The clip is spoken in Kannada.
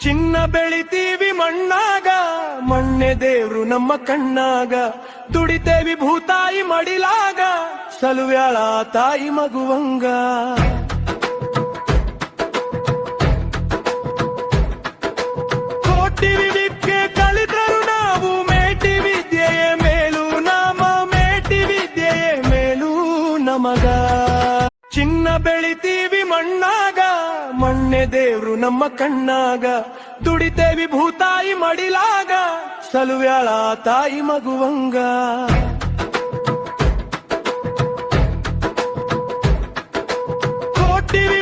ಚಿನ್ನ ಬೆಳಿತೀವಿ ಮಣ್ಣಾಗ, ಮಣ್ಣೆ ದೇವ್ರು ನಮ್ಮ ಕಣ್ಣಾಗ. ದುಡಿತೇವಿ ಭೂತಾಯಿ ಮಡಿಲಾಗ, ಸಲುವ್ಯಾಳ ತಾಯಿ ಮಗುವಂಗ. ಕೋಟಿವಿ ವಿದ್ಯೆ ಕಲಿತರು ನಾವು, ಮೇಟಿ ವಿದ್ಯೆಯೇ ಮೇಲು ನಾಮ, ಮೇಟಿ ವಿದ್ಯೆಯೇ ಮೇಲು ನಮಗ. ಚಿನ್ನ ಬೆಳಿತೀವಿ ಮಣ್ಣಾಗ, ಮಣ್ಣೆ ದೇವ್ರು ನಮ್ಮ ಕಣ್ಣಾಗ. ದುಡಿತೇವಿ ಭೂತಾಯಿ ಮಡಿಲಾಗ, ಸಲುವ್ಯಾಳ ತಾಯಿ ಮಗುವಂಗ. ಕೋಟಿವಿ